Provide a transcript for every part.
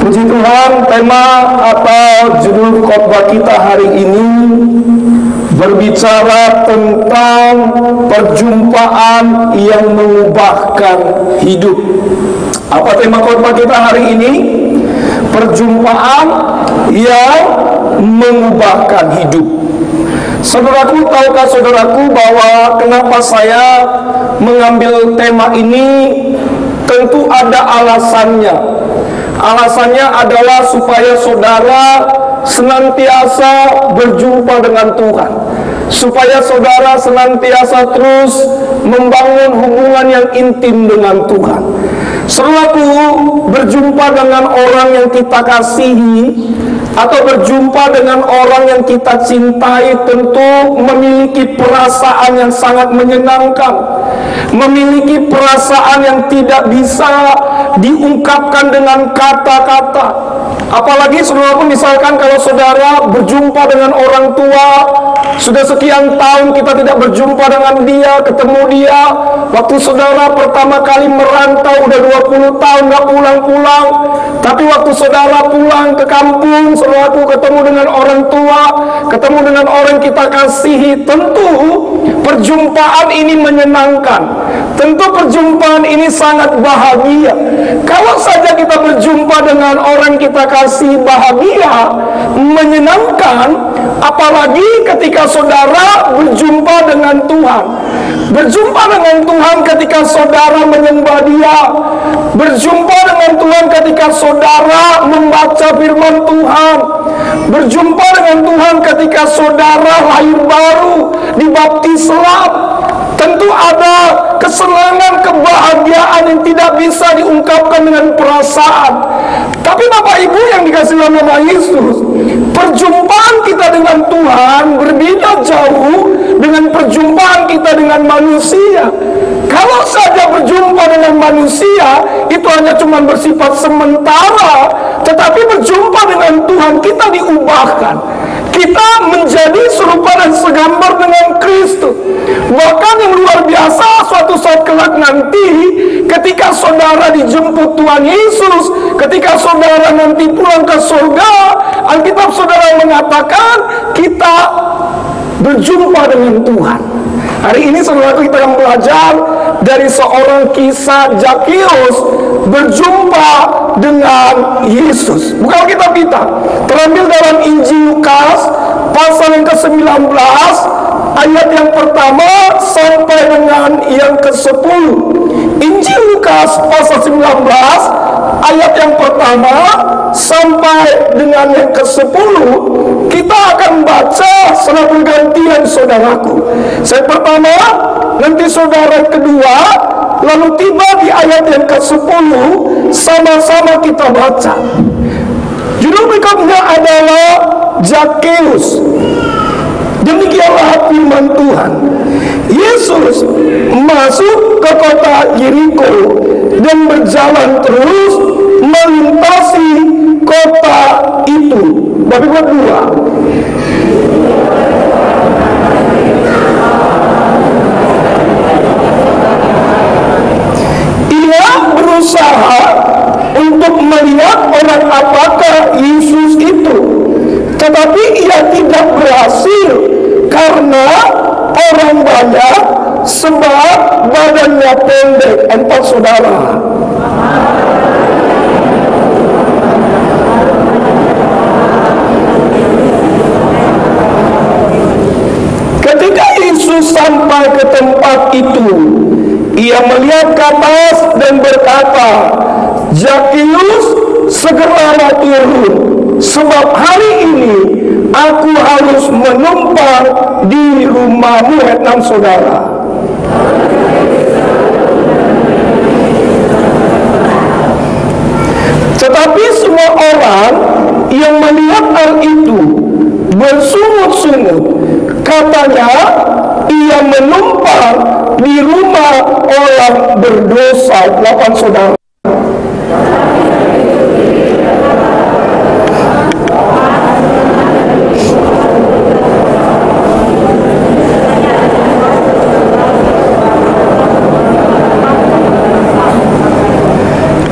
Puji Tuhan, tema atau judul khotbah kita hari ini berbicara tentang perjumpaan yang mengubahkan hidup. Apa tema khotbah kita hari ini? Perjumpaan yang mengubahkan hidup. Saudaraku, tahukah saudaraku bahwa kenapa saya mengambil tema ini? Tentu ada alasannya. Alasannya adalah supaya saudara senantiasa berjumpa dengan Tuhan, supaya saudara senantiasa terus membangun hubungan yang intim dengan Tuhan. Saudaraku, berjumpa dengan orang yang kita kasihi atau berjumpa dengan orang yang kita cintai tentu memiliki perasaan yang sangat menyenangkan, memiliki perasaan yang tidak bisa diungkapkan dengan kata-kata. Apalagi saudaraku, misalkan kalau saudara berjumpa dengan orang tua, sudah sekian tahun kita tidak berjumpa dengan dia, ketemu dia. Waktu saudara pertama kali merantau udah 20 tahun gak pulang-pulang. Tapi waktu saudara pulang ke kampung, saudaraku ketemu dengan orang tua, ketemu dengan orang kita kasihi. Tentu perjumpaan ini menyenangkan. Tentu perjumpaan ini sangat bahagia. Kalau saja kita berjumpa dengan orang kita kasih, bahagia, menyenangkan, apalagi ketika saudara berjumpa dengan Tuhan. Berjumpa dengan Tuhan ketika saudara menyembah Dia. Berjumpa dengan Tuhan ketika saudara membaca firman Tuhan. Berjumpa dengan Tuhan ketika saudara lahir baru, dibaptislah. Tentu ada kesenangan, kebahagiaan yang tidak bisa diungkapkan dengan perasaan. Tapi Bapak Ibu yang dikasihi oleh nama Yesus, perjumpaan kita dengan Tuhan berbeda jauh dengan perjumpaan kita dengan manusia. Kalau saja berjumpa dengan manusia, itu hanya cuma bersifat sementara. Tetapi berjumpa dengan Tuhan, kita diubahkan. Kita menjadi serupa dan segambar dengan Kristus. Bahkan yang luar biasa, suatu saat kelak nanti, ketika saudara dijemput Tuhan Yesus, ketika saudara nanti pulang ke surga, Alkitab saudara mengatakan kita berjumpa dengan Tuhan. Hari ini saudara kita akan belajar dari seorang kisah Zakeus berjumpa dengan Yesus. Bukan kitab kita, terambil dalam Injil Lukas pasal yang ke-19 ayat yang pertama sampai dengan yang ke-10. Injil Lukas pasal 19 ayat yang pertama sampai dengan yang ke-10. Kita akan baca secara bergantian saudaraku. Saya pertama, nanti saudara kedua, lalu tiba di ayat yang ke-10, sama-sama kita baca. Judul berikutnya adalah Zakeus. Demikianlah firman Tuhan. Yesus masuk ke kota Yeriko dan berjalan terus melintasi kota itu. Bab 2. Ia berusaha untuk melihat orang apakah Yesus itu, tetapi ia tidak berhasil karena orang banyak, sebab badannya pendek. 4 saudara. Ketika Yesus sampai ke tempat itu, ia melihat ke atas dan berkata, Zakeus, segeralah turun, sebab hari ini aku harus menumpang di rumahmu. 6 saudara. Tetapi semua orang yang melihat hal itu bersungut-sungut. Katanya, ia menumpang di rumah orang berdosa. 8 saudara.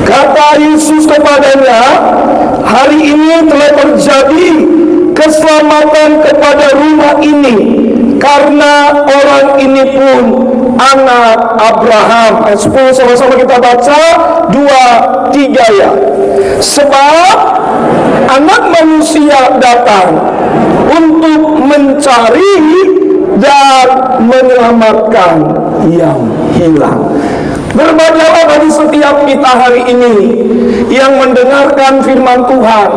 Kata Yesus kepadanya, hari ini telah terjadi keselamatan kepada rumah ini, karena orang ini pun anak Abraham. Ayat 10 sama-sama kita baca 2-3 ya. Sebab Anak Manusia datang untuk mencari dan menyelamatkan yang hilang. Berbahagialah bagi setiap kita hari ini yang mendengarkan firman Tuhan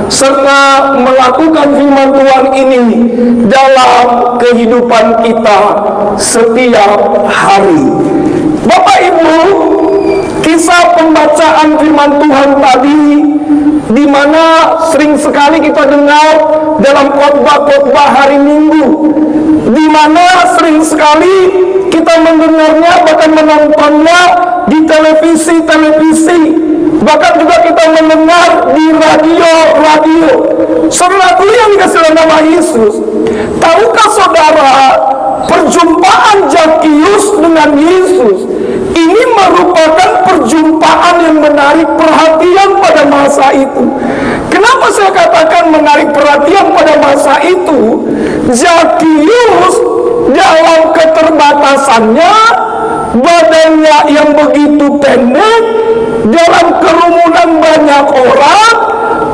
serta melakukan firman Tuhan ini dalam kehidupan kita setiap hari. Bapak Ibu, kisah pembacaan firman Tuhan tadi, di mana sering sekali kita dengar dalam khotbah-khotbah hari Minggu, di mana sering sekali kita mendengarnya, bahkan menontonnya di televisi, bahkan juga kita mendengar di radio. Saudara yang dikasih oleh nama Yesus, tahukah saudara, perjumpaan Zakius dengan Yesus ini merupakan perjumpaan yang menarik perhatian pada masa itu. Kenapa saya katakan menarik perhatian pada masa itu? Zakius dalam keterbatasannya, badannya yang begitu pendek, dalam kerumunan banyak orang,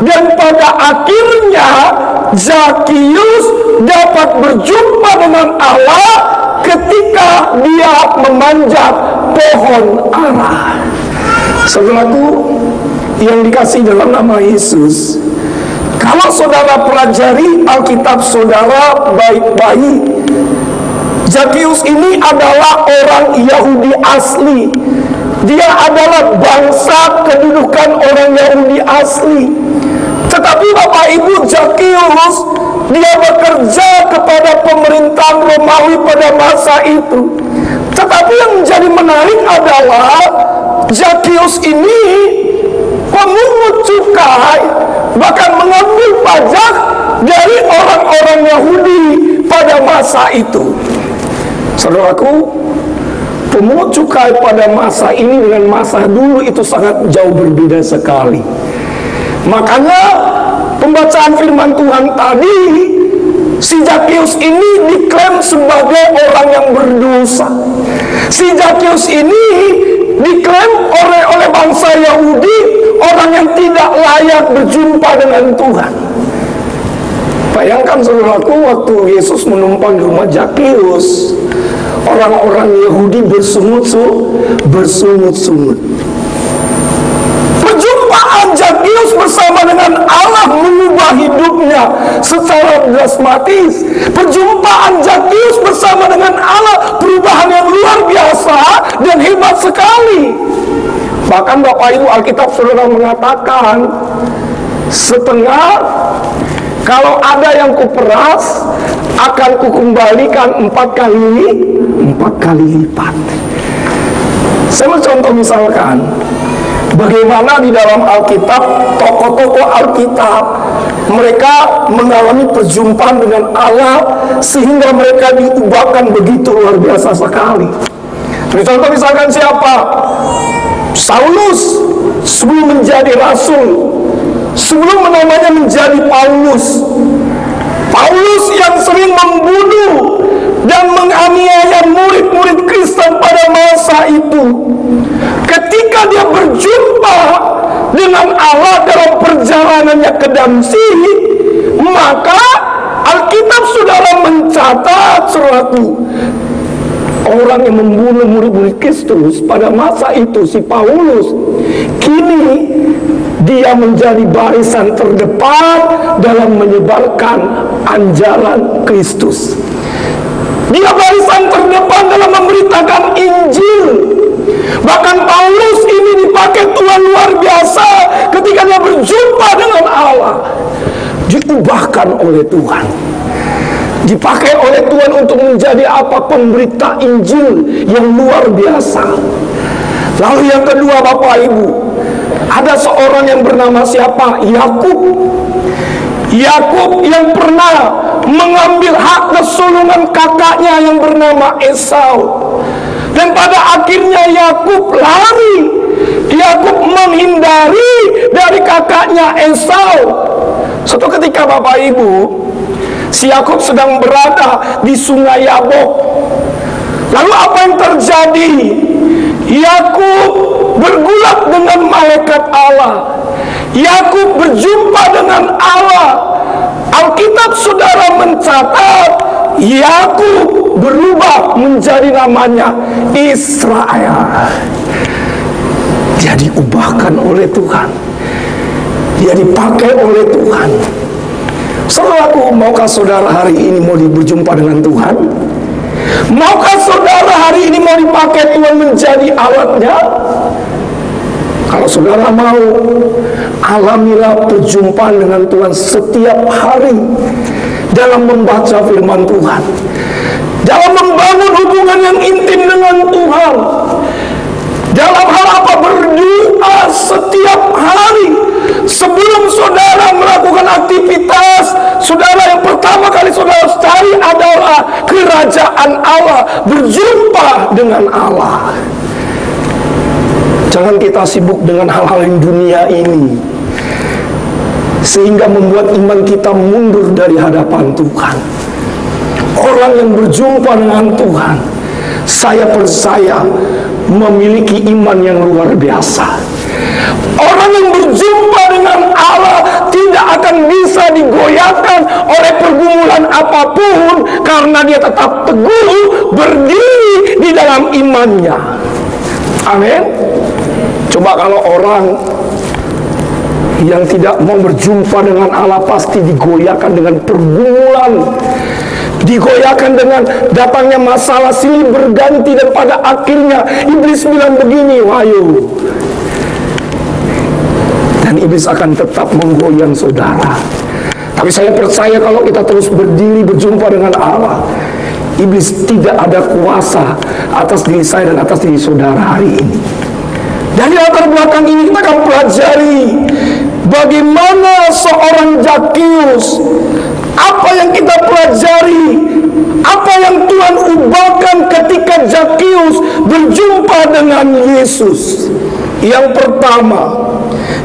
dan pada akhirnya Zakius dapat berjumpa dengan Allah ketika dia memanjat pohon ara. Saudaraku yang dikasih dalam nama Yesus, kalau saudara pelajari Alkitab saudara baik-baik, Zakius ini adalah orang Yahudi asli. Dia adalah bangsa kedudukan orang Yahudi asli. Tetapi Bapak Ibu, Zakius dia bekerja kepada pemerintahan Romawi pada masa itu. Tetapi yang menjadi menarik adalah Zakius ini pemungut cukai, bahkan mengambil pajak dari orang-orang Yahudi pada masa itu. Saudaraku, pemungut cukai pada masa ini dengan masa dulu itu sangat jauh berbeda sekali. Makanya pembacaan firman Tuhan tadi, si Zakius ini diklaim sebagai orang yang berdosa. Si Zakius ini diklaim oleh bangsa Yahudi orang yang tidak layak berjumpa dengan Tuhan. Bayangkan saudaraku, waktu Yesus menumpang di rumah Zakius, orang-orang Yahudi bersungut-sungut. Perjumpaan Zakius bersama dengan Allah mengubah hidupnya secara drastis. Perjumpaan Zakius bersama dengan Allah, perubahan yang luar biasa dan hebat sekali. Bahkan Bapak Ibu, Alkitab saudara mengatakan, setengah kalau ada yang kuperas akan kukembalikan 4 kali lipat. Saya mau contoh misalkan, bagaimana di dalam Alkitab, tokoh-tokoh Alkitab mereka mengalami perjumpaan dengan Allah sehingga mereka diubahkan begitu luar biasa sekali. Contoh misalkan siapa? Saulus sebelum menjadi rasul, sebelum namanya menjadi Paulus. Paulus yang sering membunuh dan menganiaya murid-murid Kristen pada masa itu, ketika dia berjumpa dengan Allah dalam perjalanannya ke Damsyik, maka Alkitab saudara mencatat suatu orang yang membunuh murid-murid Kristus pada masa itu, si Paulus, kini dia menjadi barisan terdepan dalam menyebarkan anjaran Kristus. Dia barisan terdepan dalam memberitakan Injil. Bahkan Paulus ini dipakai Tuhan luar biasa ketika dia berjumpa dengan Allah, diubahkan oleh Tuhan, dipakai oleh Tuhan untuk menjadi apa? Pemberita Injil yang luar biasa. Lalu yang kedua Bapak Ibu, ada seorang yang bernama siapa? Yakub. Yakub yang pernah mengambil hak kesulungan kakaknya yang bernama Esau. Dan pada akhirnya Yakub lari. Yakub menghindari dari kakaknya Esau. Suatu ketika Bapak Ibu, si Yakub sedang berada di sungai Yabok. Lalu apa yang terjadi? Yakub bergulat dengan malaikat Allah. Yakub berjumpa dengan Allah. Alkitab saudara mencatat Yakub berubah menjadi namanya Israel. Dia diubahkan oleh Tuhan. Dia dipakai oleh Tuhan. Saudaraku, maukah saudara hari ini mau berjumpa dengan Tuhan? Maukah saudara hari ini mau dipakai Tuhan menjadi alatnya? Kalau saudara mau, alamilah perjumpaan dengan Tuhan setiap hari dalam membaca firman Tuhan, dalam membangun hubungan yang intim dengan Tuhan. Dalam hal apa? Berdoa setiap hari. Sebelum saudara melakukan aktivitas, saudara yang pertama kali saudara cari adalah kerajaan Allah, berjumpa dengan Allah. Jangan kita sibuk dengan hal-hal yang dunia ini, sehingga membuat iman kita mundur dari hadapan Tuhan. Orang yang berjumpa dengan Tuhan, saya percaya memiliki iman yang luar biasa. Orang yang berjumpa dengan Allah tidak akan bisa digoyahkan oleh pergumulan apapun, karena dia tetap teguh berdiri di dalam imannya. Amin. Coba kalau orang yang tidak mau berjumpa dengan Allah pasti digoyahkan dengan pergumulan, digoyahkan dengan datangnya masalah silih berganti, dan pada akhirnya iblis bilang begini, wahyu. Dan iblis akan tetap menggoyang saudara. Tapi saya percaya kalau kita terus berdiri berjumpa dengan Allah, iblis tidak ada kuasa atas diri saya dan atas diri saudara hari ini. Dari latar belakang ini kita akan pelajari bagaimana seorang Zakius. Apa yang kita pelajari, apa yang Tuhan ubahkan ketika Zakius berjumpa dengan Yesus. Yang pertama,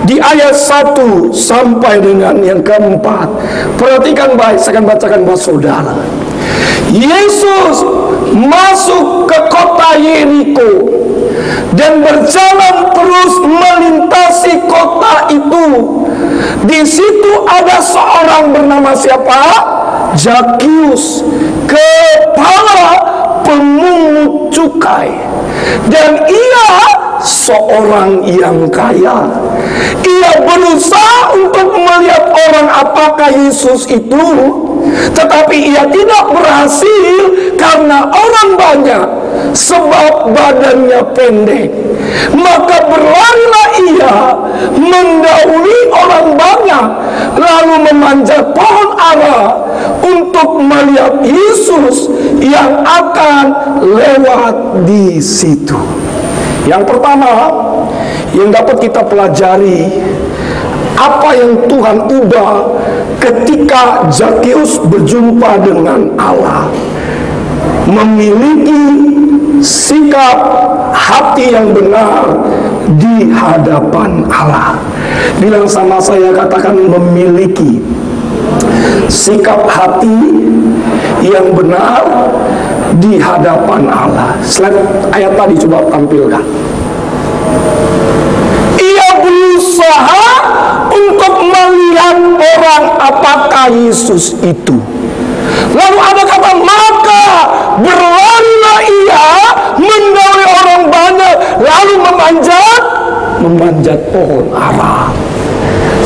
di ayat 1 sampai dengan yang keempat, perhatikan baik, saya akan bacakan buat saudara. Yesus masuk ke kota Yeriko dan berjalan terus melintasi kota itu. Di situ ada seorang bernama siapa? Zakius, kepala pemungut cukai, dan ia seorang yang kaya. Ia berusaha untuk melihat orang apakah Yesus itu, tetapi ia tidak berhasil karena orang banyak, sebab badannya pendek. Maka berlarilah ia mendahului orang banyak, lalu memanjat pohon ara untuk melihat Yesus yang akan lewat di situ. Yang pertama yang dapat kita pelajari, apa yang Tuhan ubah ketika Zakius berjumpa dengan Allah. Memiliki sikap hati yang benar di hadapan Allah. Bilang sama saya, katakan memiliki sikap hati yang benar di hadapan Allah. Slide ayat tadi coba tampilkan. Ia berusaha untuk melihat orang apakah Yesus itu. Lalu ada kata, maka berlarilah ia mendahului orang banyak, lalu memanjat pohon ara.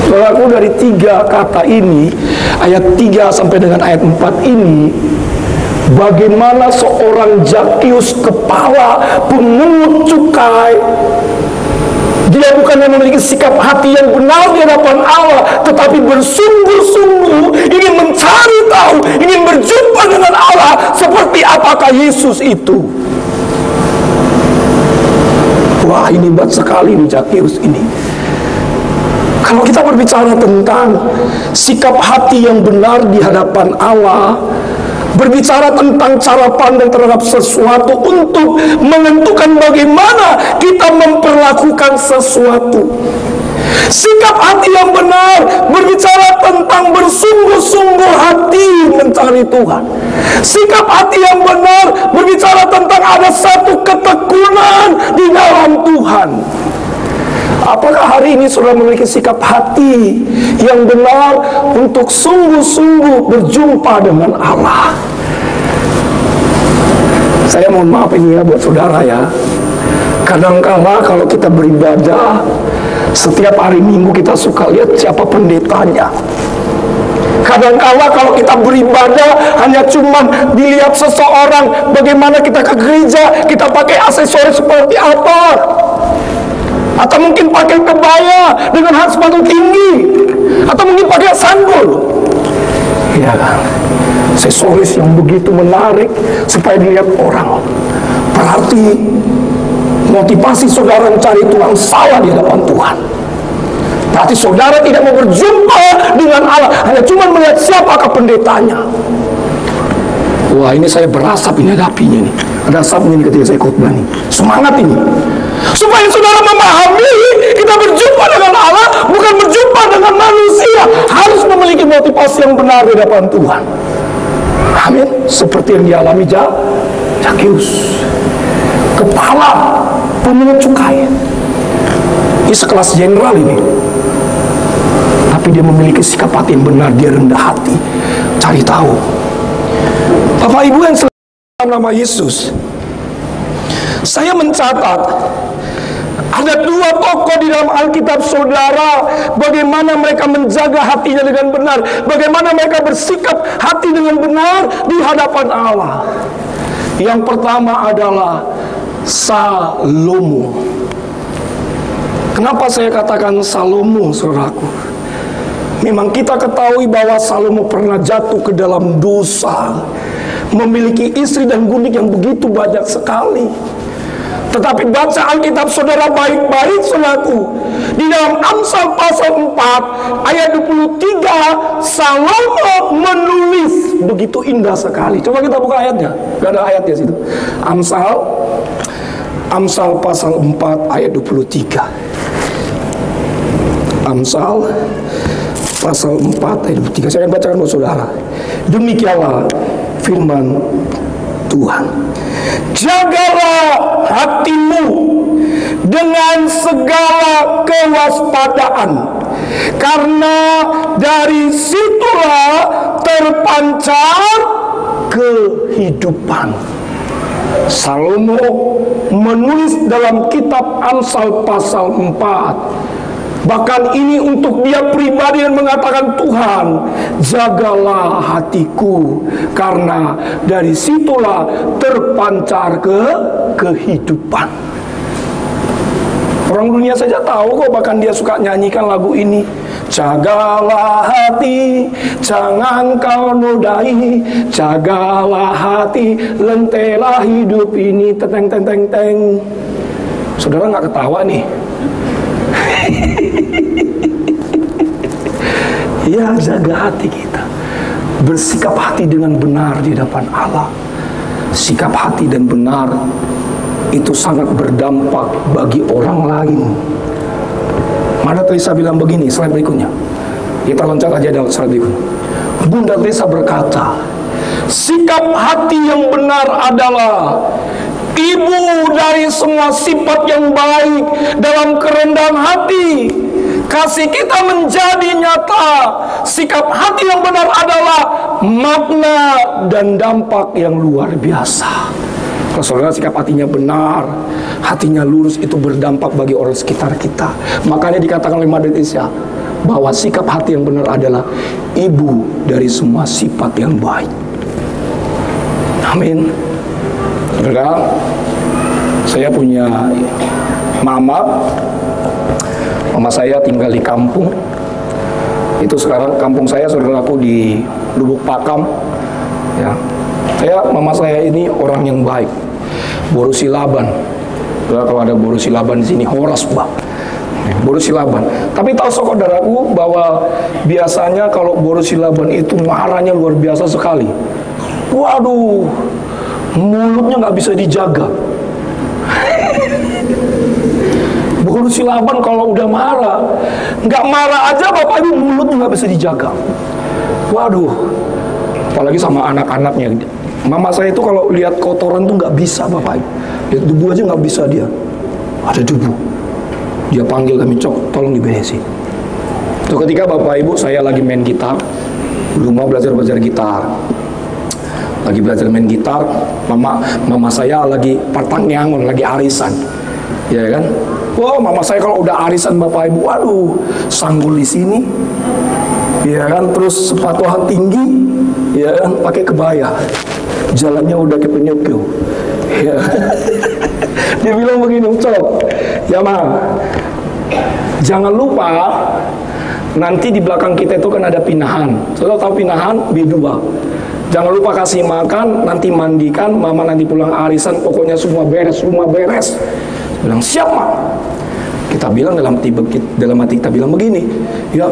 Saudaraku, dari 3 kata ini, ayat 3 sampai dengan ayat 4 ini, bagaimana seorang Zakius, kepala pemungut cukai, dia bukannya memiliki sikap hati yang benar di hadapan Allah, tetapi bersungguh-sungguh ingin mencari tahu, ingin berjumpa dengan Allah seperti apakah Yesus itu. Wah, ini hebat sekali nih Zakius ini. Kalau kita berbicara tentang sikap hati yang benar di hadapan Allah, berbicara tentang cara pandang terhadap sesuatu untuk menentukan bagaimana kita memperlakukan sesuatu. Sikap hati yang benar berbicara tentang bersungguh-sungguh hati mencari Tuhan. Sikap hati yang benar berbicara tentang ada satu ketekunan di dalam Tuhan. Apakah hari ini saudara memiliki sikap hati yang benar untuk sungguh-sungguh berjumpa dengan Allah? Saya mohon maaf ini ya buat saudara ya. Kadang-kala kalau kita beribadah, setiap hari Minggu kita suka lihat siapa pendetanya. Kadang-kala kalau kita beribadah hanya cuman dilihat seseorang, bagaimana kita ke gereja, kita pakai aksesoris seperti apa. Atau mungkin pakai kebaya dengan sepatu tinggi, atau mungkin pakai sanggul. Ya kan? Aksesoris yang begitu menarik supaya dilihat orang. Berarti motivasi saudara mencari Tuhan salah di hadapan Tuhan. Berarti saudara tidak mau berjumpa dengan Allah, hanya cuma melihat siapakah pendetanya. Wah, ini saya berasap ini hadapinya nih. Ada asapnya nih ketika saya khotbah nih. Semangat ini. Supaya saudara memahami, kita berjumpa dengan Allah bukan berjumpa dengan manusia. Harus memiliki motivasi yang benar di hadapan Tuhan. Amin. Seperti yang dialami Zakheus, kepala pemungut cukai. Ini sekelas jenderal ini. Tapi dia memiliki sikap hati yang benar. Dia rendah hati, cari tahu. Bapak Ibu yang dalam nama Yesus, saya mencatat ada dua tokoh di dalam Alkitab saudara, bagaimana mereka menjaga hatinya dengan benar, bagaimana mereka bersikap hati dengan benar di hadapan Allah. Yang pertama adalah Salomo. Kenapa saya katakan Salomo, saudaraku? Memang kita ketahui bahwa Salomo pernah jatuh ke dalam dosa, memiliki istri dan gundik yang begitu banyak sekali. Tetapi baca Alkitab saudara baik-baik, saudaraku. Di dalam Amsal pasal 4 ayat 23, Salomo menulis begitu indah sekali. Coba kita buka ayatnya. Gak ada ayatnya situ. Amsal pasal 4 ayat 23. Amsal pasal 4 ayat 23. Saya akan bacakan buat saudara. Demikianlah firman Tuhan. Jagalah hatimu dengan segala kewaspadaan, karena dari situlah terpancar kehidupan. Salomo menulis dalam kitab Amsal pasal 4. Bahkan ini untuk dia pribadi dan mengatakan, Tuhan, jagalah hatiku, karena dari situlah terpancar kehidupan. Orang dunia saja tahu kok, bahkan dia suka nyanyikan lagu ini. Jagalah hati, jangan kau nodai. Jagalah hati, lentelah hidup ini. Teteng teng teng teng. Saudara nggak ketawa nih? Ya, jaga hati kita. Bersikap hati dengan benar di hadapan Allah. Sikap hati dan benar itu sangat berdampak bagi orang lain. Mother Teresa bilang begini, slide berikutnya. Kita loncat aja dalam slide berikutnya. Bunda Teresa berkata, sikap hati yang benar adalah ibu dari semua sifat yang baik. Dalam kerendahan hati, kasih kita menjadi nyata. Sikap hati yang benar adalah makna dan dampak yang luar biasa. Kalau saudara sikap hatinya benar, hatinya lurus, itu berdampak bagi orang sekitar kita. Makanya dikatakan oleh Mother Teresa bahwa sikap hati yang benar adalah ibu dari semua sifat yang baik. Amin. Saudara, saya punya mama saya tinggal di kampung. Itu sekarang kampung saya, saudaraku, di Lubuk Pakam. Ya, mama saya ini orang yang baik. Boru Silaban. Kalau ada boru Silaban di sini, Horas, Pak. Boru Silaban. Tapi tahu saudaraku bahwa biasanya kalau boru Silaban itu marahnya luar biasa sekali. Waduh, mulutnya nggak bisa dijaga. Bukan si Laban kalau udah marah, nggak marah aja Bapak Ibu, mulutnya nggak bisa dijaga. Waduh, apalagi sama anak-anaknya. Mama saya itu kalau lihat kotoran tuh nggak bisa Bapak Ibu, lihat debu aja nggak bisa dia. Ada debu, dia panggil kami, Cok, tolong diberesin. Itu ketika Bapak Ibu saya lagi main gitar, belum mau belajar gitar. Lagi belajar main gitar, mama saya lagi partang nyangon, lagi arisan, ya kan? Wah, mama saya kalau udah arisan Bapak Ibu, waduh, sanggul di sini, ya kan? Terus sepatu tinggi, ya kan? Pakai kebaya, jalannya udah ke penyukiu, ya. Dia bilang begini, Cok, ya Ma, jangan lupa nanti di belakang kita itu kan ada pinahan. Saudara tahu pinahan? B2. Jangan lupa kasih makan, nanti mandikan, mama nanti pulang arisan, pokoknya semua beres, rumah beres. Bilang, siap Ma. Kita bilang dalam hati kita bilang begini, ya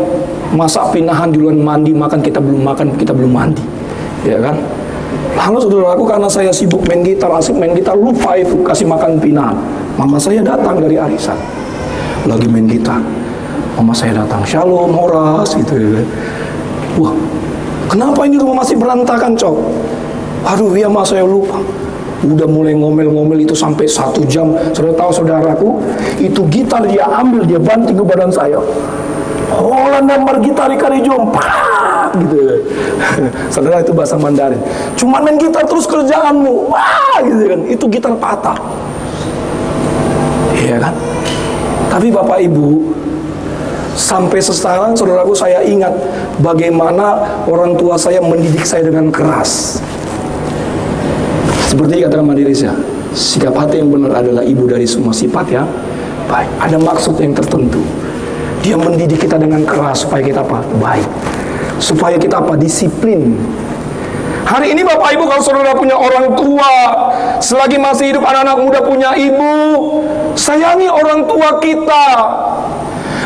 masa pinahan duluan mandi, makan, kita belum mandi, ya kan? Lalu saudaraku, karena saya sibuk main gitar, asik main gitar, lupa itu kasih makan pinahan. Mama saya datang dari arisan, lagi main gitar. Mama saya datang, Shalom Horas, gitu ya. Wah, kenapa ini rumah masih berantakan, Cok? Aduh, ya Mas, saya lupa. Udah mulai ngomel-ngomel itu sampai 1 jam. Saudara tahu saudaraku, itu gitar dia ambil, dia banting ke badan saya. Hola nambar gitar ikari jompa, gitu ya. Saudara, itu bahasa Mandarin. Cuma main gitar terus kerjaanmu, wah, gitu kan. Itu gitar patah. Iya kan? Tapi Bapak Ibu, sampai sekarang saudaraku saya ingat bagaimana orang tua saya mendidik saya dengan keras. Seperti katakan mandiri saya, sikap hati yang benar adalah ibu dari semua sifat yang baik. Ada maksud yang tertentu. Dia mendidik kita dengan keras supaya kita apa? Baik. Supaya kita apa? Disiplin. Hari ini Bapak Ibu, kalau saudara punya orang tua, selagi masih hidup anak-anak muda punya ibu, sayangi orang tua kita.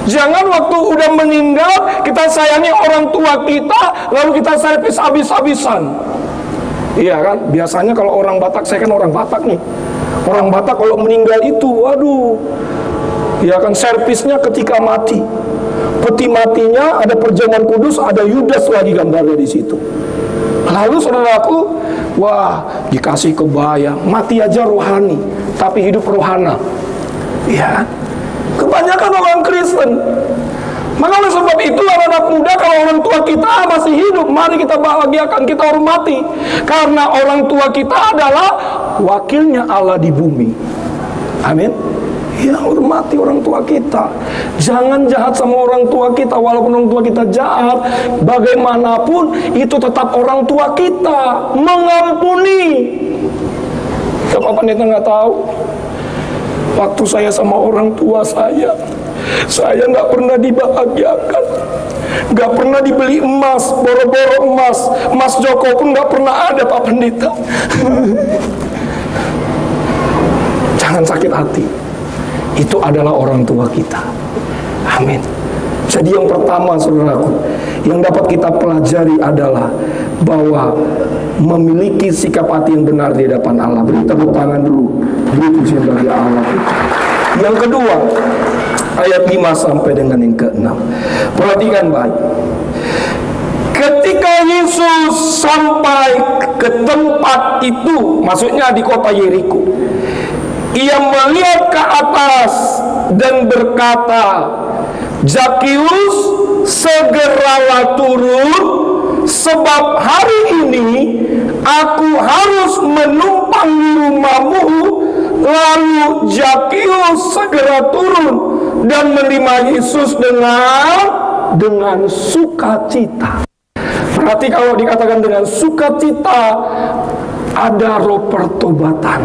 Jangan waktu udah meninggal kita sayangi orang tua kita, lalu kita servis habis-habisan. Iya kan? Biasanya kalau orang Batak, saya kan orang Batak nih. Orang Batak kalau meninggal itu, waduh, ya kan, servisnya ketika mati. Peti matinya ada perjamuan kudus, ada Yudas lagi gambarnya di situ. Lalu saudaraku, wah, dikasih kebaya, mati aja rohani, tapi hidup rohana. Iya kan? Kebanyakan orang Kristen. Maka oleh sebab itu anak-anak muda, kalau orang tua kita masih hidup, mari kita bahagiakan, kita hormati. Karena orang tua kita adalah wakilnya Allah di bumi. Amin. Ya, hormati orang tua kita. Jangan jahat sama orang tua kita. Walaupun orang tua kita jahat, bagaimanapun itu tetap orang tua kita. Mengampuni. Bapak Pendeta nggak tahu, waktu saya sama orang tua saya nggak pernah dibahagiakan, nggak pernah dibeli emas, boro-boro emas Joko pun nggak pernah ada, Pak Pendeta. Jangan sakit hati, itu adalah orang tua kita. Amin. Jadi yang pertama saudaraku, yang dapat kita pelajari adalah bahwa memiliki sikap hati yang benar di hadapan Allah. Beri tepuk tangan dulu, beri pujian bagi Allah. Yang kedua, ayat 5 sampai dengan yang ke-6. Perhatikan baik. Ketika Yesus sampai ke tempat itu, maksudnya di kota Yeriko, ia melihat ke atas dan berkata, Zakius, segeralah turun, sebab hari ini aku harus menumpang di rumahmu. Lalu Zakius segera turun dan menerima Yesus dengan sukacita. Berarti kalau dikatakan dengan sukacita, ada roh pertobatan.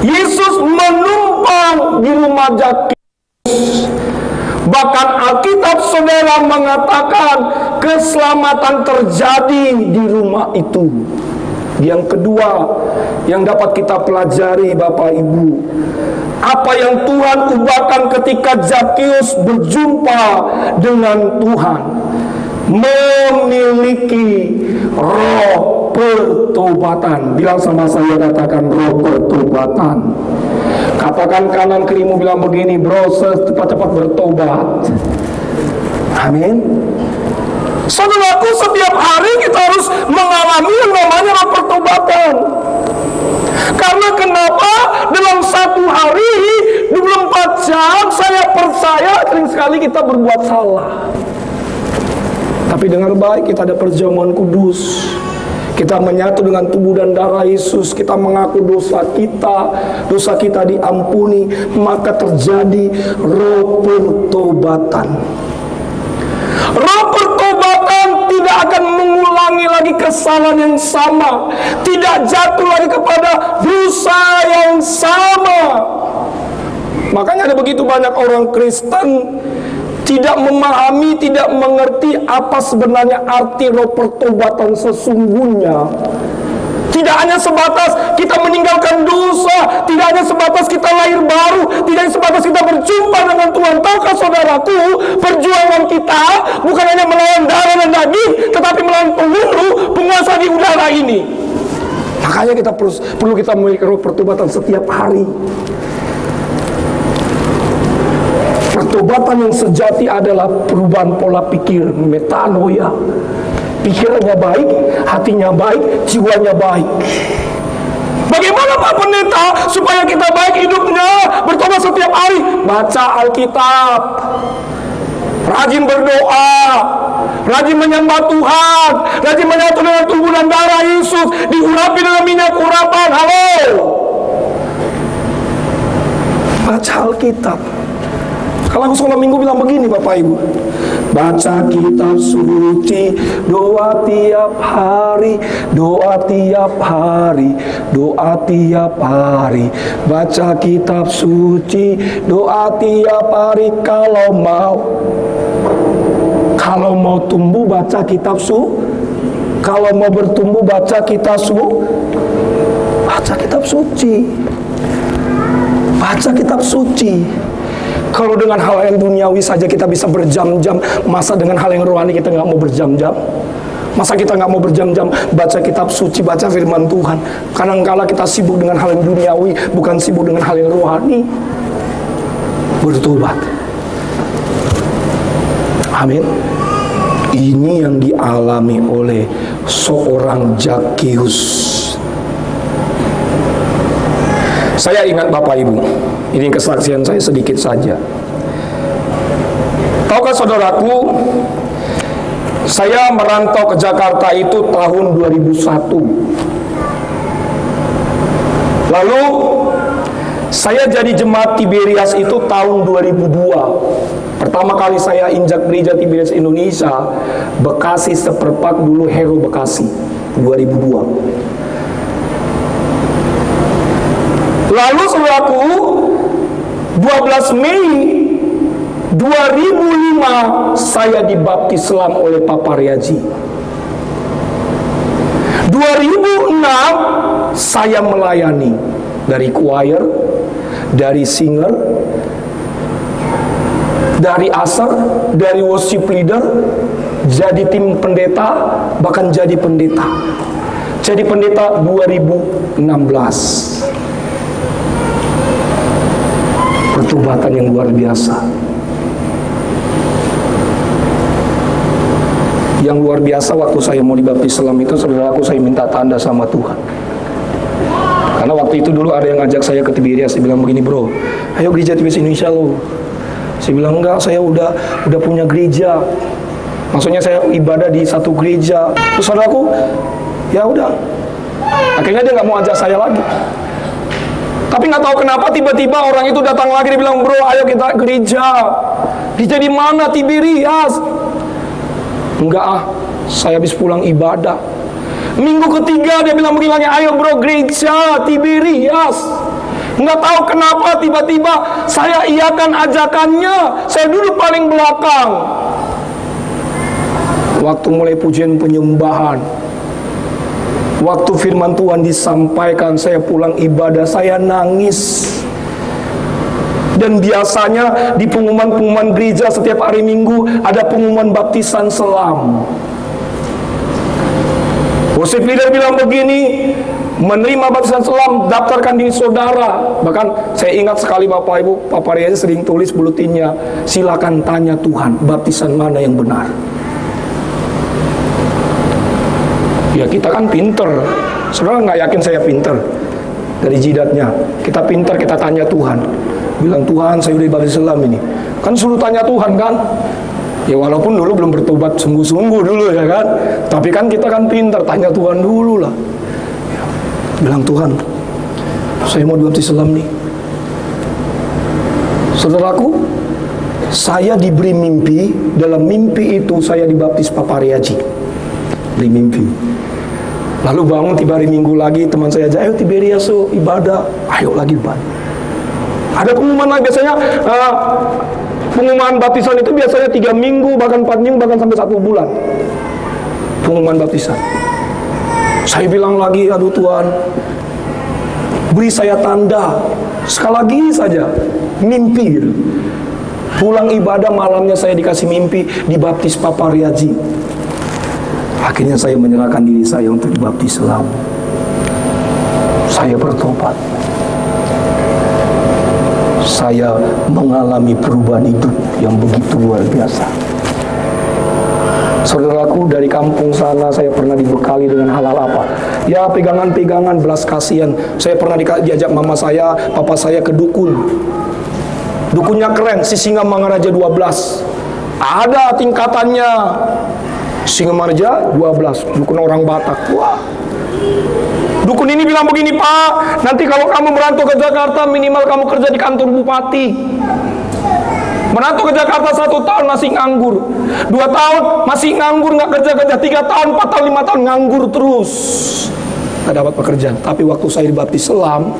Yesus menumpang di rumah Zakius. Bahkan Alkitab saudara mengatakan keselamatan terjadi di rumah itu. Yang kedua yang dapat kita pelajari Bapak Ibu, apa yang Tuhan ubahkan ketika Zakius berjumpa dengan Tuhan. memiliki roh pertobatan. Bilang sama saya, katakan roh pertobatan. Katakan kanan kirimu, bilang begini, bro, cepat-cepat bertobat. Amin. Saudaraku, setiap hari kita harus mengalami yang namanya roh pertobatan. Karena kenapa? Dalam satu hari 24 jam saya percaya sering sekali kita berbuat salah. Tapi dengar baik, kita ada perjamuan kudus. Kita menyatu dengan tubuh dan darah Yesus. Kita mengaku dosa kita diampuni, maka terjadi roh pertobatan. Roh pertobatan tidak akan mengulangi lagi kesalahan yang sama, tidak jatuh lagi kepada dosa yang sama. Makanya ada begitu banyak orang Kristen tidak memahami, tidak mengerti apa sebenarnya arti roh pertobatan sesungguhnya. Tidak hanya sebatas kita meninggalkan dosa, tidak hanya sebatas kita lahir baru, tidak hanya sebatas kita berjumpa dengan Tuhan. Tahukah saudaraku, perjuangan kita bukan hanya melawan darah dan daging, tetapi melawan penguasa di udara ini. Makanya kita perlu kita memiliki roh pertobatan setiap hari. Pertobatan yang sejati adalah perubahan pola pikir, metanoia. Pikirannya baik, hatinya baik, jiwanya baik. Bagaimana Pak Pendeta supaya kita baik hidupnya, bertobat setiap hari? Baca Alkitab, rajin berdoa, rajin menyembah Tuhan, rajin menyatu dengan tubuh dan darah Yesus, diurapi dengan minyak urapan. Halo, baca Alkitab. Kalau aku sekolah minggu bilang begini Bapak Ibu, baca kitab suci, doa tiap hari, doa tiap hari, doa tiap hari. Baca kitab suci, doa tiap hari. Kalau mau tumbuh baca kitab suci. Kalau mau bertumbuh baca kitab suci. Baca kitab suci. Baca kitab suci. Kalau dengan hal yang duniawi saja kita bisa berjam-jam, masa dengan hal yang rohani kita nggak mau berjam-jam? Masa kita nggak mau berjam-jam baca kitab suci, baca firman Tuhan? Kadang-kala kita sibuk dengan hal yang duniawi, bukan sibuk dengan hal yang rohani. Bertobat. Amin. Ini yang dialami oleh seorang Zakheus. Saya ingat Bapak Ibu, ini kesaksian saya sedikit saja. Tahukah saudaraku, saya merantau ke Jakarta itu tahun 2001. Lalu saya jadi jemaat Tiberias itu tahun 2002. Pertama kali saya injak gereja Tiberias Indonesia, Bekasi Seperpak, dulu Hero Bekasi, 2002. Lalu saudaraku, 12 Mei 2005 saya dibaptis Islam oleh Papa Riaji. 2006 saya melayani dari choir, dari singer, dari asar, dari worship leader, jadi tim pendeta, bahkan jadi pendeta. Jadi pendeta 2016. Pertobatan yang luar biasa. Yang luar biasa waktu saya mau dibaptis Islam itu, saudaraku, saya minta tanda sama Tuhan. Karena waktu itu dulu ada yang ngajak saya ke Tiberias, dia bilang begini, bro, ayo gereja Tiberias Indonesia lo. Saya bilang enggak, saya udah punya gereja. Maksudnya saya ibadah di satu gereja. Terus saudaraku, ya udah. Akhirnya dia nggak mau ajak saya lagi. Tapi nggak tahu kenapa tiba-tiba orang itu datang lagi, dia bilang, bro, ayo kita gereja. Gereja di mana? Tiberias. Enggak saya habis pulang ibadah. Minggu ketiga dia bilang begini lagi, ayo bro, gereja Tiberias. Nggak tahu kenapa tiba-tiba saya iakan ajakannya. Saya duduk paling belakang. Waktu mulai pujian penyembahan, waktu firman Tuhan disampaikan, saya pulang ibadah, saya nangis. Dan biasanya di pengumuman-pengumuman gereja setiap hari Minggu ada pengumuman baptisan selam. Worship leader bilang begini, menerima baptisan selam, daftarkan diri saudara. Bahkan saya ingat sekali Bapak Ibu, Pak Pariasi sering tulis buletinnya, silakan tanya Tuhan, baptisan mana yang benar. Ya kita kan pinter. Saudara nggak yakin saya pinter? Dari jidatnya, kita pinter, kita tanya Tuhan. Bilang, Tuhan saya udah dibaptis selam ini. Kan suruh tanya Tuhan kan? Ya walaupun dulu belum bertobat sungguh-sungguh dulu ya kan, tapi kan kita kan pintar, tanya Tuhan dulu lah. Bilang, Tuhan saya mau dibaptis selam nih. Saudaraku, saya diberi mimpi. Dalam mimpi itu saya dibaptis Pak Pariaji. Beri mimpi. Lalu bangun tiba hari Minggu lagi, teman saya aja, ayo Tiberias ibadah. Ayo lagi ibadah. Ada pengumuman lagi, biasanya pengumuman baptisan itu biasanya 3 minggu, bahkan 4 minggu, bahkan sampai 1 bulan. Pengumuman baptisan. Saya bilang lagi, aduh Tuhan, beri saya tanda. Sekali lagi saja, mimpi gitu. Pulang ibadah malamnya saya dikasih mimpi, dibaptis Pak Pariaji. Akhirnya saya menyerahkan diri saya untuk dibaptis selam. Saya bertobat. Saya mengalami perubahan hidup yang begitu luar biasa. Saudaraku, dari kampung sana saya pernah dibekali dengan hal-hal apa? Ya pegangan-pegangan, belas kasihan. Saya pernah diajak mama saya, papa saya ke dukun. Dukunnya keren, si Singamangaraja 12. Ada tingkatannya. Singamangaraja 12, dukun orang Batak. Wah. Dukun ini bilang begini, Pak, nanti kalau kamu merantau ke Jakarta, minimal kamu kerja di kantor bupati. Merantau ke Jakarta 1 tahun masih nganggur, 2 tahun masih nganggur, nggak kerja-kerja, 3 tahun, 4 tahun, 5 tahun nganggur terus, nggak dapat pekerjaan. Tapi waktu saya dibaptis selam,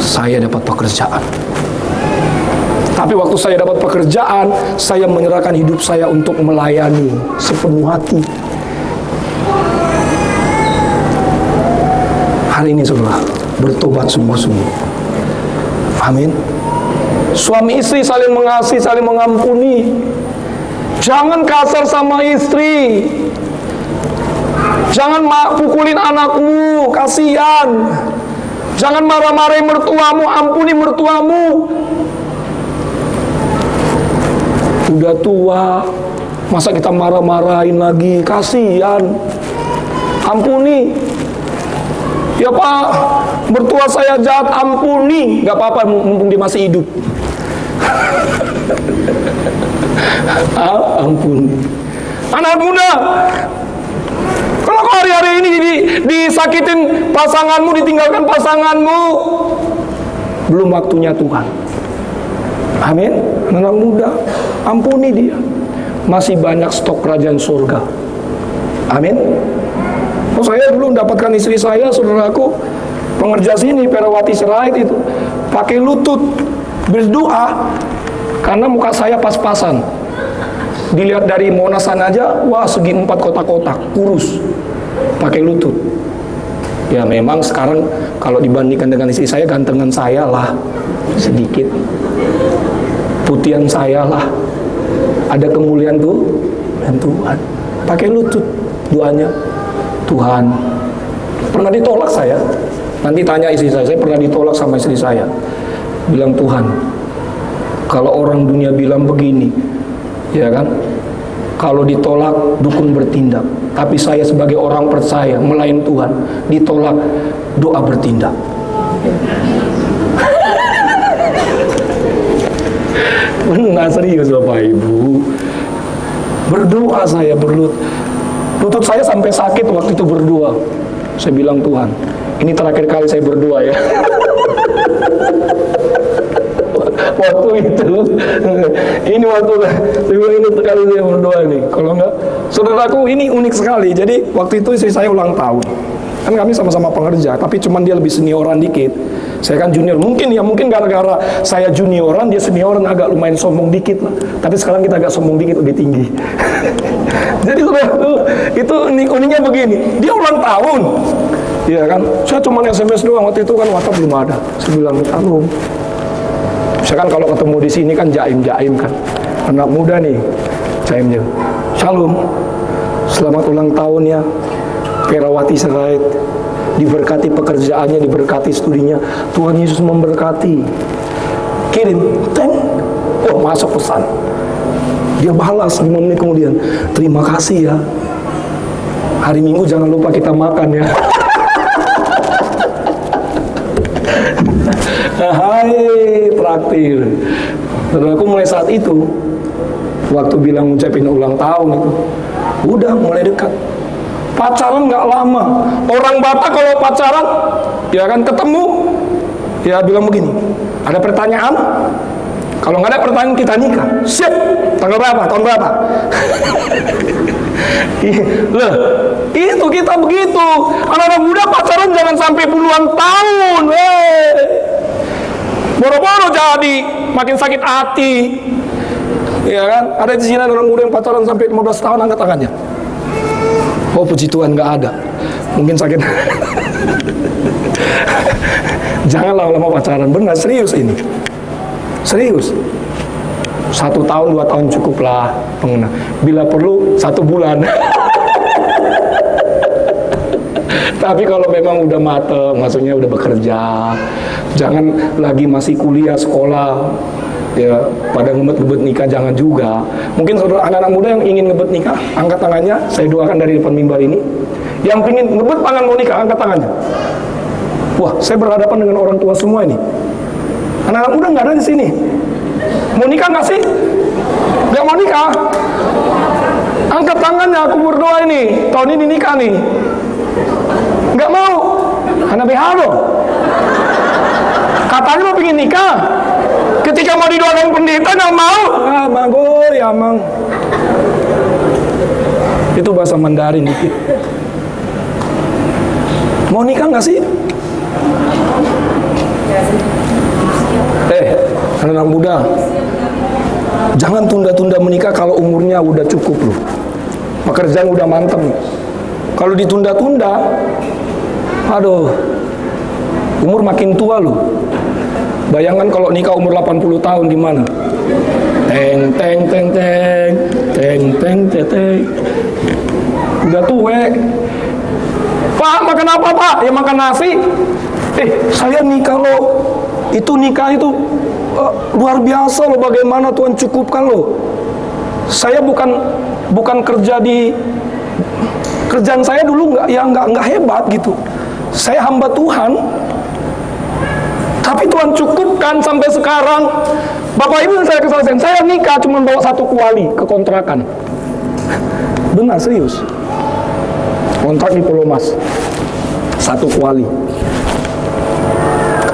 saya dapat pekerjaan. Tapi waktu saya dapat pekerjaan, saya menyerahkan hidup saya untuk melayani sepenuh hati. Hari ini saudara, bertobat sungguh-sungguh. Amin. Suami istri saling mengasihi, saling mengampuni. Jangan kasar sama istri. Jangan pukulin anakmu, kasihan. Jangan marah-marahin mertuamu, ampuni mertuamu. Udah tua, masa kita marah-marahin lagi, kasihan. Ampuni. Ya Pak, mertua saya jahat, ampuni. Gak apa-apa, mumpung dia masih hidup. Ampuni. Anak muda, kalau kau hari-hari ini disakitin pasanganmu, ditinggalkan pasanganmu, belum waktunya Tuhan. Amin. Anak muda, ampuni dia. Masih banyak stok kerajaan surga. Amin. Oh, saya dulu mendapatkan istri saya, saudaraku, pengerja sini, Perawati Sirait itu, pakai lutut, berdoa, karena muka saya pas-pasan. Dilihat dari Monasan aja, wah segi 4 kotak-kotak, kurus, pakai lutut. Ya memang sekarang kalau dibandingkan dengan istri saya, gantengan saya lah, sedikit. Putihan saya lah, ada kemuliaan tuh, dan Tuhan. Pakai lutut, doanya. Tuhan, pernah ditolak saya. Nanti tanya istri saya pernah ditolak sama istri saya. Bilang, Tuhan, kalau orang dunia bilang begini, ya kan, kalau ditolak dukun bertindak, tapi saya sebagai orang percaya melayani Tuhan, ditolak doa bertindak. Benar, serius Bapak Ibu. Berdoa saya, lutut saya sampai sakit waktu itu berdoa. Saya bilang, Tuhan, ini terakhir kali saya berdoa ya. Waktu itu, ini waktu ini sekali saya berdoa nih. Kalau enggak, saudaraku, ini unik sekali. Jadi waktu itu istri saya ulang tahun. Kan kami sama-sama pengerja, tapi cuman dia lebih senioran dikit. Saya kan junior. Mungkin gara-gara saya junioran, dia senioran, agak lumayan sombong dikit lah. Tapi sekarang kita agak sombong dikit, lebih tinggi. Jadi itu uniknya begini. Dia ulang tahun. Iya kan? Saya cuma SMS doang. Waktu itu kan WhatsApp belum ada. Saya bilang, halo. Misalkan kalau ketemu di sini kan jaim-jaim kan, anak muda nih, jaimnya, Shalom, selamat ulang tahun ya, Perawati Sirait, diberkati pekerjaannya, diberkati studinya, Tuhan Yesus memberkati. Kirim, teng, oh masuk pesan. Dia balas 5 menit kemudian, terima kasih ya. Hari Minggu jangan lupa kita makan ya. Hai, traktir. Saudaraku, mulai saat itu, waktu bilang ngucapin ulang tahun itu, udah mulai dekat. Pacaran nggak lama. Orang Batak kalau pacaran, ya kan ketemu, ya bilang begini, ada pertanyaan? Kalau nggak ada pertanyaan kita nikah. Siap. Tanggal berapa? Tahun berapa? Loh, itu kita begitu. Anak-anak muda pacaran jangan sampai puluhan tahun. Boro-boro jadi makin sakit hati. Ya kan? Ada di sini anak muda yang pacaran sampai 15 tahun, angkat tangannya. Oh, puji Tuhan nggak ada. Mungkin sakit. Janganlah lama pacaran. Benar, serius ini. Serius. 1 tahun, 2 tahun cukuplah pengguna. Bila perlu 1 bulan. Tapi kalau memang udah mateng, maksudnya udah bekerja, jangan lagi masih kuliah, sekolah, ya pada ngebet-ngebet nikah, jangan juga. Mungkin saudara anak-anak muda yang ingin ngebet nikah, angkat tangannya, saya doakan dari depan mimbar ini. Yang ingin ngebet tangan mau nikah, angkat tangannya. Wah, saya berhadapan dengan orang tua semua ini. Anak-anak muda nggak ada di sini. Mau nikah nggak sih? Nggak mau nikah? Angkat tangannya, aku berdoa ini. Tahun ini nikah nih. Nggak mau? Anak BH dong. Katanya mau pengen nikah. Ketika mau didoakan pendeta nggak mau. Ah, bagus ya, Mang. Itu bahasa Mandarin dikit. Mau nikah nggak sih? Anak muda, jangan tunda-tunda menikah kalau umurnya udah cukup loh. Pekerjaan udah mantap. Kalau ditunda-tunda, aduh, umur makin tua loh. Bayangkan kalau nikah umur 80 tahun gimana? Teng teng teng teng teng teng teng teng. Udah tua. Pak, makan apa Pak? Ya makan nasi. Saya nikah loh. Itu nikah itu luar biasa loh, bagaimana Tuhan cukupkan loh. Saya bukan kerja di kerjaan saya dulu nggak hebat gitu. Saya hamba Tuhan. Tapi Tuhan cukupkan sampai sekarang. Bapak Ibu saya kesaksian, saya nikah cuma bawa 1 kuali ke kontrakan. Benar, serius. Kontrak di Pulau Mas. 1 kuali.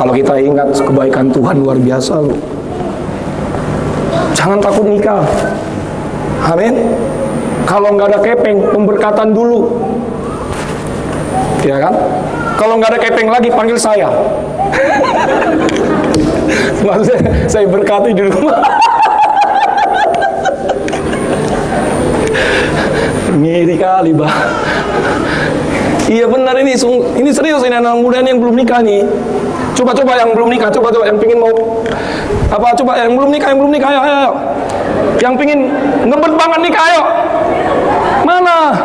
Kalau kita ingat kebaikan Tuhan luar biasa loh. Jangan takut nikah. Amin. Kalau nggak ada kepeng, pemberkatan dulu. Ya kan? Kalau nggak ada kepeng lagi, panggil saya. Maksudnya, saya berkati di rumah. Ngiri kali, Bah. Iya benar, ini serius, ini anak muda yang belum nikah nih. Coba yang belum nikah, coba yang pingin mau apa, coba yang belum nikah, ayo. Yang pingin ngebet banget nikah, ayo. Mana?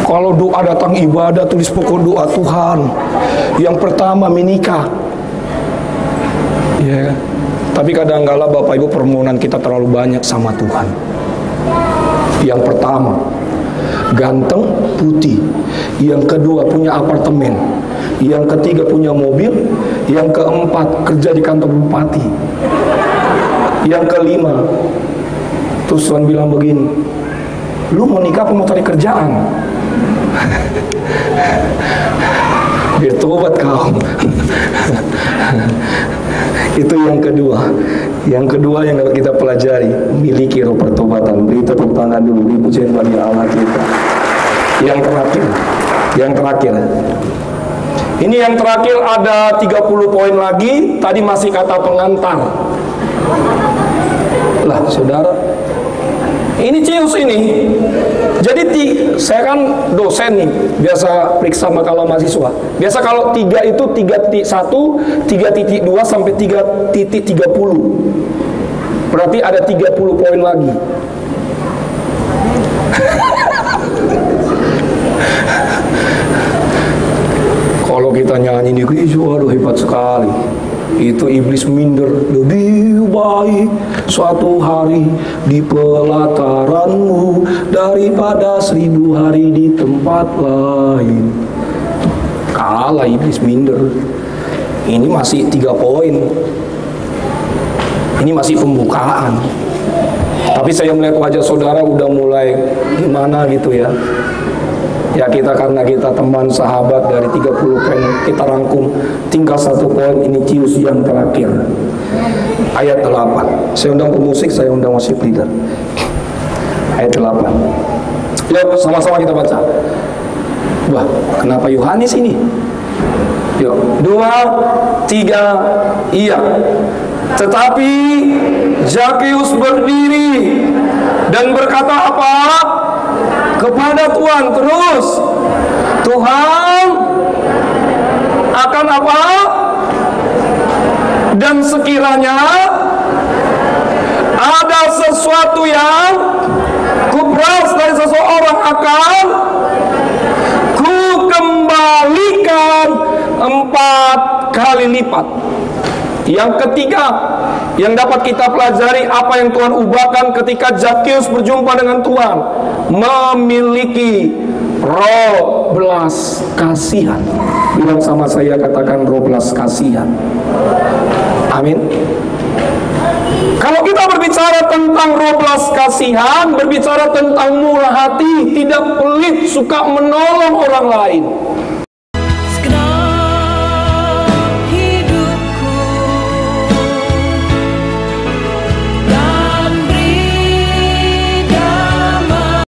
Kalau doa datang ibadah, tulis pokok doa Tuhan. Yang pertama menikah. Ya. Tapi kadang-kala Bapak Ibu permohonan kita terlalu banyak sama Tuhan. Yang pertama, ganteng, putih. Yang kedua, punya apartemen. Yang ketiga, punya mobil. Yang keempat, kerja di kantor bupati. Yang kelima, terus Tuhan bilang begini, lu mau nikah apa mau cari kerjaan? Biar tobat kau. Itu yang kedua. Yang kedua yang dapat kita pelajari, miliki roh pertobatan. Beri tepuk tangan dulu, beri pujian bagi Allah kita. Yang terakhir. Ini yang terakhir, ada 30 poin lagi. Tadi masih kata pengantar. Lah, saudara, ini Cius ini. Jadi saya kan dosen nih, biasa periksa makalah mahasiswa. Biasa kalau 3 itu 3.1, 3.2 sampai 3.30. Berarti ada 30 poin lagi. Kalau kita nyanyi nih, waduh hebat sekali. Itu iblis minder, lebih baik suatu hari di pelataranmu daripada 1000 hari di tempat lain. Kalah iblis minder. Ini masih 3 poin. Ini masih pembukaan. Tapi saya melihat wajah saudara udah mulai gimana gitu ya. Ya kita karena kita teman sahabat dari 30 poin kita rangkum, tinggal 1 poin ini cius yang terakhir. Ayat 8. Saya undang pemusik, saya undang worship leader. Ayat 8. Yuk sama-sama kita baca. Wah, kenapa Yohanes ini? Yuk, 2, 3, iya. Tetapi Zakheus berdiri dan berkata apa? Kepada Tuhan terus, Tuhan akan apa? Dan sekiranya ada sesuatu yang kuperas dari seseorang akan kukembalikan 4 kali lipat. Yang ketiga yang dapat kita pelajari, apa yang Tuhan ubahkan ketika Zakheus berjumpa dengan Tuhan, memiliki roh belas kasihan. Bilang sama saya, katakan roh belas kasihan. Amin. Kalau kita berbicara tentang roh belas kasihan, berbicara tentang murah hati, tidak pelit, suka menolong orang lain.